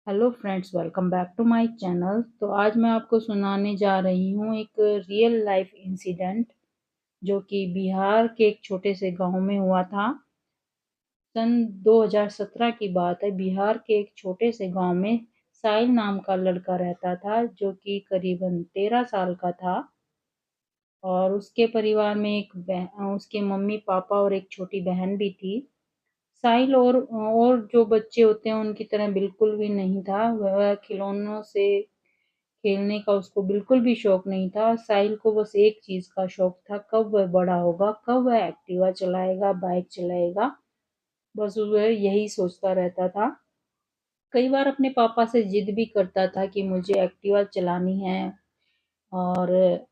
Hello friends, welcome back to my channel. तो आज मैं आपको सुनाने जा रही हूँ एक रियल लाइफ इंसिडेंट जो कि बिहार के एक छोटे से गांव में हुआ था। सन 2017 की बात है। बिहार के एक छोटे से गांव में साहिल नाम का लड़का रहता था जो कि करीबन 13 साल का था। और उसके परिवार में उसके मम्मी पापा और एक छोटी बहन भी थी। साहिल और जो बच्चे होते हैं उनकी तरह बिल्कुल भी नहीं था। वह खिलौनों से खेलने का उसको बिल्कुल भी शौक नहीं था। साहिल को बस एक चीज का शौक था, कब वह बड़ा होगा, कब वह एक्टिवा चलाएगा, बाइक चलाएगा। बस वह यही सोचता रहता था। कई बार अपने पापा से जिद भी करता था कि मुझे एक्टिवा चलानी है और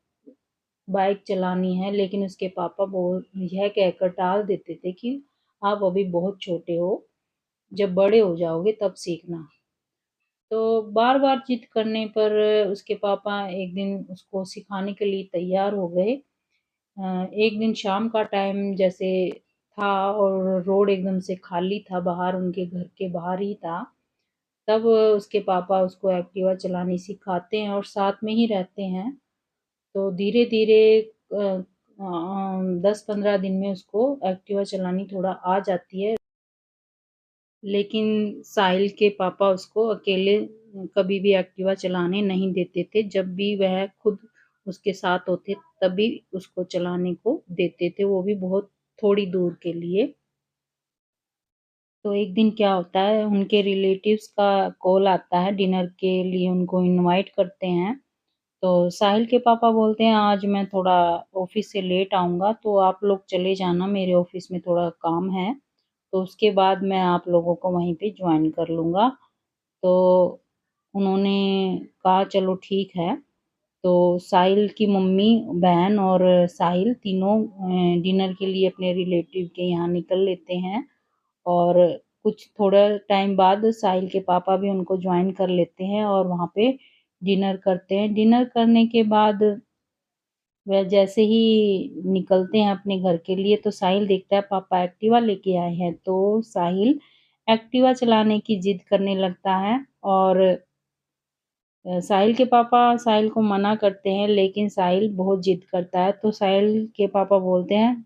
बाइक चलानी है, लेकिन उसके पापा यह कहकर टाल देते थे कि आप अभी बहुत छोटे हो, जब बड़े हो जाओगे तब सीखना। तो बार बार जिद करने पर उसके पापा एक दिन उसको सिखाने के लिए तैयार हो गए। एक दिन शाम का टाइम जैसे था और रोड एकदम से खाली था, बाहर उनके घर के बाहर ही था। तब उसके पापा उसको एक्टिवा चलानी सिखाते हैं और साथ में ही रहते हैं। तो धीरे धीरे 10-15 दिन में उसको एक्टिवा चलानी थोड़ा आ जाती है। लेकिन साहिल के पापा उसको अकेले कभी भी एक्टिवा चलाने नहीं देते थे। जब भी वह खुद उसके साथ होते तभी उसको चलाने को देते थे, वो भी बहुत थोड़ी दूर के लिए। तो एक दिन क्या होता है, उनके रिलेटिव्स का कॉल आता है, डिनर के लिए उनको इनवाइट करते हैं। तो साहिल के पापा बोलते हैं आज मैं थोड़ा ऑफिस से लेट आऊँगा, तो आप लोग चले जाना, मेरे ऑफिस में थोड़ा काम है, तो उसके बाद मैं आप लोगों को वहीं पे ज्वाइन कर लूँगा। तो उन्होंने कहा चलो ठीक है। तो साहिल की मम्मी, बहन और साहिल तीनों डिनर के लिए अपने रिलेटिव के यहाँ निकल लेते हैं। और कुछ थोड़ा टाइम बाद साहिल के पापा भी उनको ज्वाइन कर लेते हैं और वहाँ पे डिनर करते हैं। डिनर करने के बाद वह जैसे ही निकलते हैं अपने घर के लिए, तो साहिल देखता है पापा एक्टिवा लेके आए हैं। तो साहिल एक्टिवा चलाने की जिद करने लगता है और साहिल के पापा साहिल को मना करते हैं, लेकिन साहिल बहुत जिद करता है। तो साहिल के पापा बोलते हैं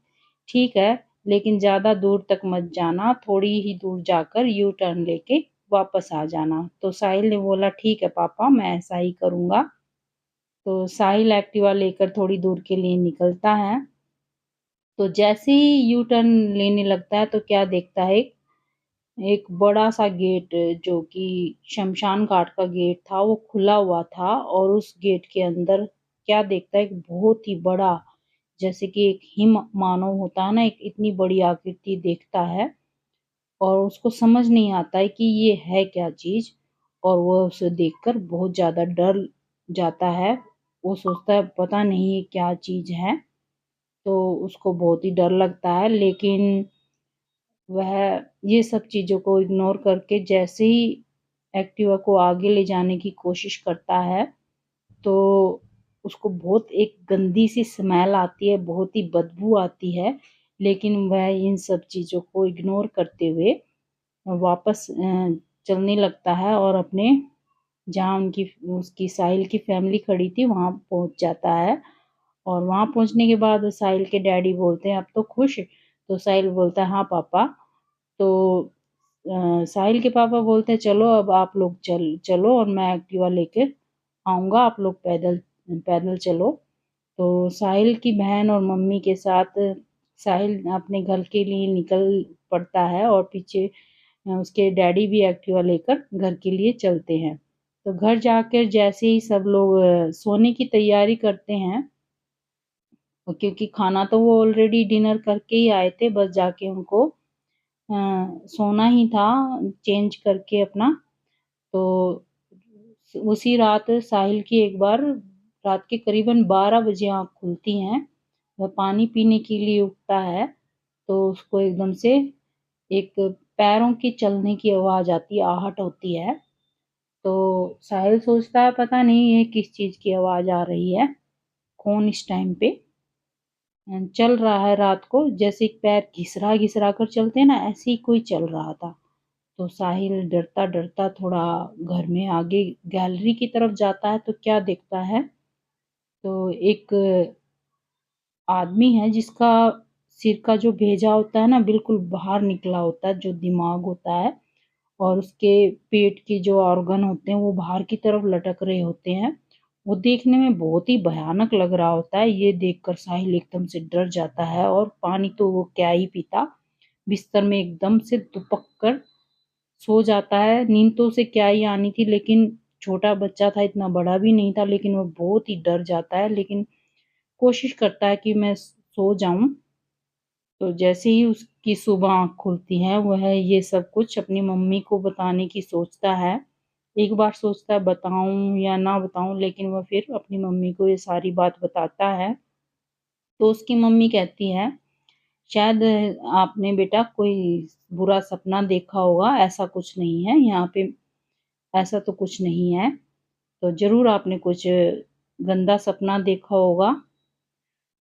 ठीक है, लेकिन ज़्यादा दूर तक मत जाना, थोड़ी ही दूर जाकर यू टर्न लेके वापस आ जाना। तो साहिल ने बोला ठीक है पापा, मैं ऐसा ही करूँगा। तो साहिल एक्टिवा लेकर थोड़ी दूर के लिए निकलता है। तो जैसे ही यू टर्न लेने लगता है तो क्या देखता है, एक बड़ा सा गेट जो कि शमशान घाट का गेट था वो खुला हुआ था। और उस गेट के अंदर क्या देखता है, एक बहुत ही बड़ा, जैसे कि एक हिम मानव होता है ना, एक इतनी बड़ी आकृति देखता है। और उसको समझ नहीं आता है कि ये है क्या चीज। और वो उसे देखकर बहुत ज्यादा डर जाता है। वो सोचता है पता नहीं ये क्या चीज है। तो उसको बहुत ही डर लगता है, लेकिन वह ये सब चीज़ों को इग्नोर करके जैसे ही एक्टिवा को आगे ले जाने की कोशिश करता है, तो उसको बहुत एक गंदी सी स्मेल आती है, बहुत ही बदबू आती है। लेकिन वह इन सब चीज़ों को इग्नोर करते हुए वापस चलने लगता है और अपने जहाँ उनकी उसकी साहिल की फैमिली खड़ी थी वहाँ पहुँच जाता है। और वहाँ पहुँचने के बाद साहिल के डैडी बोलते हैं अब तो खुश। तो साहिल बोलता है हाँ पापा। तो साहिल के पापा बोलते हैं चलो अब आप लोग चलो और मैं एक्टिवा लेकर आऊँगा, आप लोग पैदल पैदल चलो। तो साहिल की बहन और मम्मी के साथ साहिल अपने घर के लिए निकल पड़ता है और पीछे उसके डैडी भी एक्टिवा लेकर घर के लिए चलते हैं। तो घर जाकर जैसे ही सब लोग सोने की तैयारी करते हैं, और क्योंकि खाना तो वो ऑलरेडी डिनर करके ही आए थे, बस जाके उनको सोना ही था चेंज करके अपना। तो उसी रात साहिल की एक बार रात के करीबन 12 बजे आँख खुलती हैं। वह पानी पीने के लिए उठता है, तो उसको एकदम से एक पैरों के चलने की आवाज़ आती है, आहट होती है। तो साहिल सोचता है पता नहीं ये किस चीज़ की आवाज़ आ रही है, कौन इस टाइम पे चल रहा है रात को। जैसे पैर घिसरा घिसरा कर चलते हैं ना, ऐसे ही कोई चल रहा था। तो साहिल डरता-डरता थोड़ा घर में आगे गैलरी की तरफ जाता है तो क्या देखता है, तो एक आदमी है जिसका सिर का जो भेजा होता है ना बिल्कुल बाहर निकला होता है, जो दिमाग होता है, और उसके पेट के जो ऑर्गन होते हैं वो बाहर की तरफ लटक रहे होते हैं। वो देखने में बहुत ही भयानक लग रहा होता है। ये देखकर साहिल एकदम से डर जाता है और पानी तो वो क्या ही पीता, बिस्तर में एकदम से दुपक कर सो जाता है। नींद तो उसे क्या ही आनी थी, लेकिन छोटा बच्चा था, इतना बड़ा भी नहीं था, लेकिन वो बहुत ही डर जाता है, लेकिन कोशिश करता है कि मैं सो जाऊं। तो जैसे ही उसकी सुबह आँख खुलती है, वह ये सब कुछ अपनी मम्मी को बताने की सोचता है। एक बार सोचता है बताऊँ या ना बताऊँ, लेकिन वह फिर अपनी मम्मी को ये सारी बात बताता है। तो उसकी मम्मी कहती है, "शायद आपने बेटा कोई बुरा सपना देखा होगा, ऐसा कुछ नहीं है, यहाँ पे ऐसा तो कुछ नहीं है। तो ज़रूर आपने कुछ गंदा सपना देखा होगा।"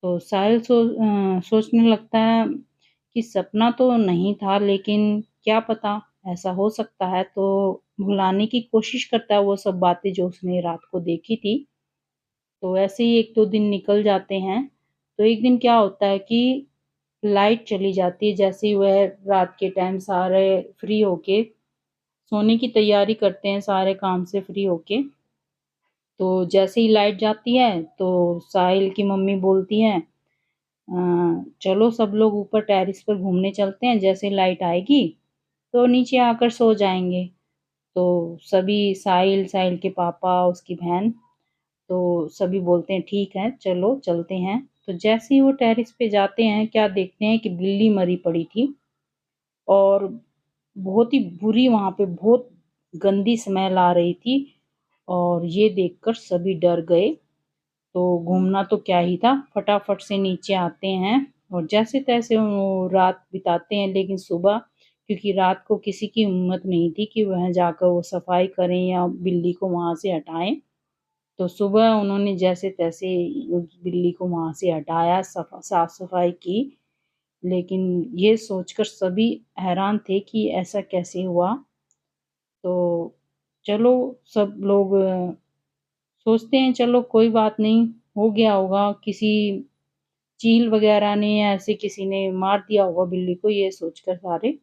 तो साहिल सोचने लगता है कि सपना तो नहीं था, लेकिन क्या पता ऐसा हो सकता है, तो भुलाने की कोशिश करता है वो सब बातें जो उसने रात को देखी थी। तो ऐसे ही 1-2 दिन निकल जाते हैं। तो एक दिन क्या होता है कि लाइट चली जाती है, जैसे ही वह रात के टाइम सारे फ्री होके सोने की तैयारी करते हैं, सारे काम से फ्री होके। तो जैसे ही लाइट जाती है तो साहिल की मम्मी बोलती हैं, चलो सब लोग ऊपर टेरेस पर घूमने चलते हैं, जैसे लाइट आएगी तो नीचे आकर सो जाएंगे। तो सभी साहिल के पापा, उसकी बहन, तो सभी बोलते हैं ठीक है चलो चलते हैं। तो जैसे ही वो टेरेस पे जाते हैं, क्या देखते हैं कि बिल्ली मरी पड़ी थी, और बहुत ही बुरी, वहां पे बहुत गंदी स्मेल आ रही थी, और ये देखकर सभी डर गए। तो घूमना तो क्या ही था, फटाफट से नीचे आते हैं और जैसे-तैसे वो रात बिताते हैं, लेकिन सुबह, क्योंकि रात को किसी की हिम्मत नहीं थी कि वह जाकर वो सफाई करें या बिल्ली को वहाँ से हटाएँ। तो सुबह उन्होंने जैसे-तैसे उस बिल्ली को वहाँ से हटाया, साफ-सफाई की, लेकिन ये सोचकर सभी हैरान थे कि ऐसा कैसे हुआ? तो चलो सब लोग सोचते हैं चलो कोई बात नहीं, हो गया होगा, किसी चील वगैरह ने या ऐसे किसी ने मार दिया होगा बिल्ली को, ये सोचकर सारे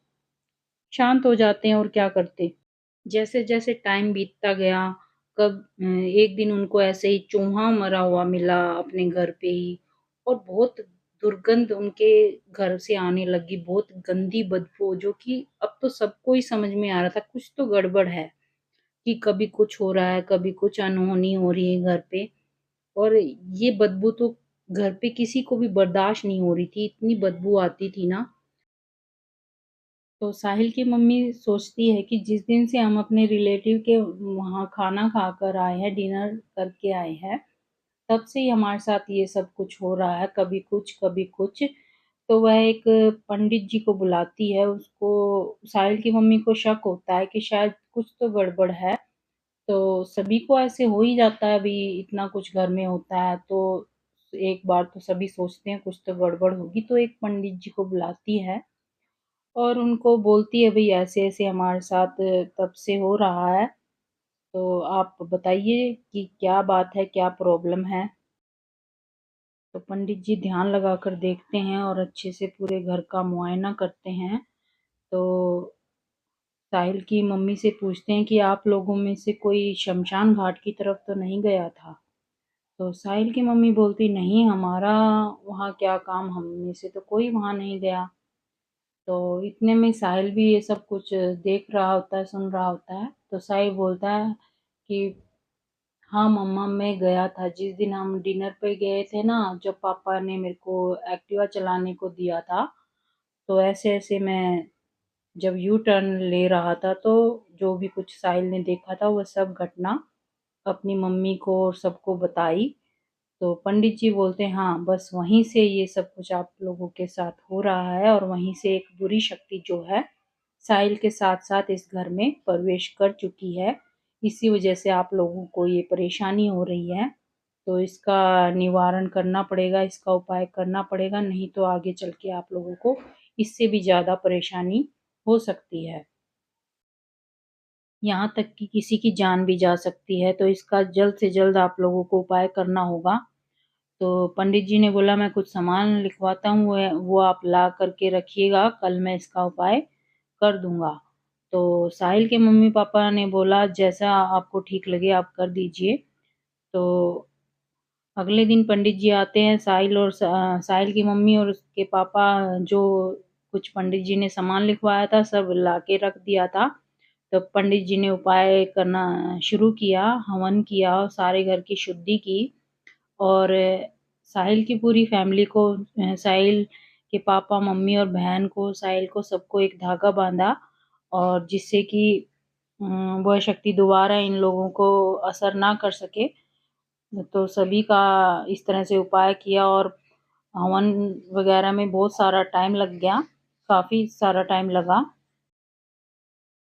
शांत हो जाते हैं। और क्या करते, जैसे-जैसे टाइम बीतता गया, एक दिन उनको ऐसे ही चूहा मरा हुआ मिला अपने घर पे ही, और बहुत दुर्गंध उनके घर से आने लगी, बहुत गंदी बदबू, जो कि अब तो सबको ही समझ में आ रहा था कुछ तो गड़बड़ है, कि कभी कुछ हो रहा है, कभी कुछ अनहोनी हो रही है घर पे। और ये बदबू तो घर पे किसी को भी बर्दाश्त नहीं हो रही थी, इतनी बदबू आती थी ना। तो साहिल की मम्मी सोचती है कि जिस दिन से हम अपने रिलेटिव के वहाँ खाना खाकर आए हैं, डिनर करके आए हैं, तब से ही हमारे साथ ये सब कुछ हो रहा है, कभी कुछ, कभी कुछ। तो वह एक पंडित जी को बुलाती है, उसको, साहिल की मम्मी को शक होता है कि शायद कुछ तो गड़बड़ है। तो सभी को ऐसे हो ही जाता है, अभी इतना कुछ घर में होता है तो एक बार तो सभी सोचते हैं कुछ तो गड़बड़ होगी, तो एक पंडित जी को बुलाती है और उनको बोलती है, भई ऐसे-ऐसे हमारे साथ तब से हो रहा है, तो आप बताइए कि क्या बात है, क्या प्रॉब्लम है? तो पंडित जी ध्यान लगाकर देखते हैं और अच्छे से पूरे घर का मुआयना करते हैं। तो साहिल की मम्मी से पूछते हैं कि आप लोगों में से कोई शमशान घाट की तरफ तो नहीं गया था? तो साहिल की मम्मी बोलती, नहीं हमारा वहाँ क्या काम, हम में से तो कोई वहाँ नहीं गया। तो इतने में साहिल भी ये सब कुछ देख रहा होता है, सुन रहा होता है। तो साहिल बोलता है कि हाँ मम्मा, मैं गया था, जिस दिन हम डिनर पे गए थे ना, जब पापा ने मेरे को एक्टिवा चलाने को दिया था, तो ऐसे ऐसे मैं जब यू टर्न ले रहा था, तो जो भी कुछ साहिल ने देखा था वह सब घटना अपनी मम्मी को और सबको बताई। तो पंडित जी बोलते हैं, हाँ बस वहीं से ये सब कुछ आप लोगों के साथ हो रहा है, और वहीं से एक बुरी शक्ति जो है साहिल के साथ साथ इस घर में प्रवेश कर चुकी है। इसी वजह से आप लोगों को ये परेशानी हो रही है। तो इसका निवारण करना पड़ेगा, इसका उपाय करना पड़ेगा, नहीं तो आगे चल के आप लोगों को इससे भी ज़्यादा परेशानी हो सकती है। यहाँ तक कि किसी की जान भी जा सकती है, तो इसका जल्द से जल्द आप लोगों को उपाय करना होगा। तो पंडित जी ने बोला मैं कुछ सामान लिखवाता हूँ, वो आप ला करके रखिएगा, कल मैं इसका उपाय कर दूँगा। तो साहिल के मम्मी-पापा ने बोला जैसा आपको ठीक लगे आप कर दीजिए। तो अगले दिन पंडित जी आते हैं, साहिल की मम्मी और उसके पापा जो कुछ पंडित जी ने सामान लिखवाया था सब लाके रख दिया था। तो पंडित जी ने उपाय करना शुरू किया, हवन किया और सारे घर की शुद्धि की और साहिल की पूरी फैमिली को साहिल के पापा, मम्मी और बहन को, साहिल को सबको एक धागा बाँधा और जिससे कि वह शक्ति दोबारा इन लोगों को असर ना कर सके। तो सभी का इस तरह से उपाय किया और हवन वगैरह में बहुत सारा टाइम लग गया, काफ़ी सारा टाइम लगा।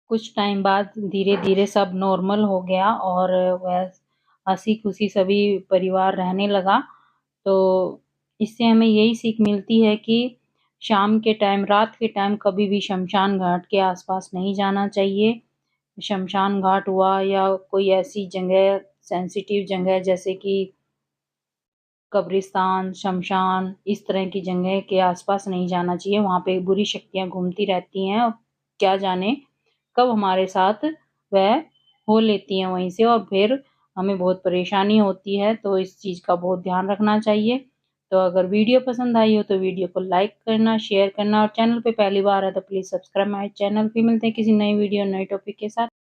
कुछ टाइम बाद धीरे-धीरे सब नॉर्मल हो गया और वह हँसी-खुशी सभी परिवार रहने लगा। तो इससे हमें यही सीख मिलती है कि शाम के टाइम, रात के टाइम कभी भी शमशान घाट के आस-पास नहीं जाना चाहिए। शमशान घाट हुआ या कोई ऐसी जगह, सेंसिटिव जगह जैसे कि कब्रिस्तान, शमशान, इस तरह की जगह के आस-पास नहीं जाना चाहिए। वहाँ पे बुरी शक्तियाँ घूमती रहती हैं और क्या जाने कब हमारे साथ वह हो लेती हैं वहीं से और फिर हमें बहुत परेशानी होती है, तो इस चीज़ का बहुत ध्यान रखना चाहिए। तो अगर वीडियो पसंद आई हो तो वीडियो को लाइक करना, शेयर करना और चैनल पे पहली बार है तो प्लीज़ सब्सक्राइब माय चैनल। फिर मिलते हैं किसी नई वीडियो, नए टॉपिक के साथ।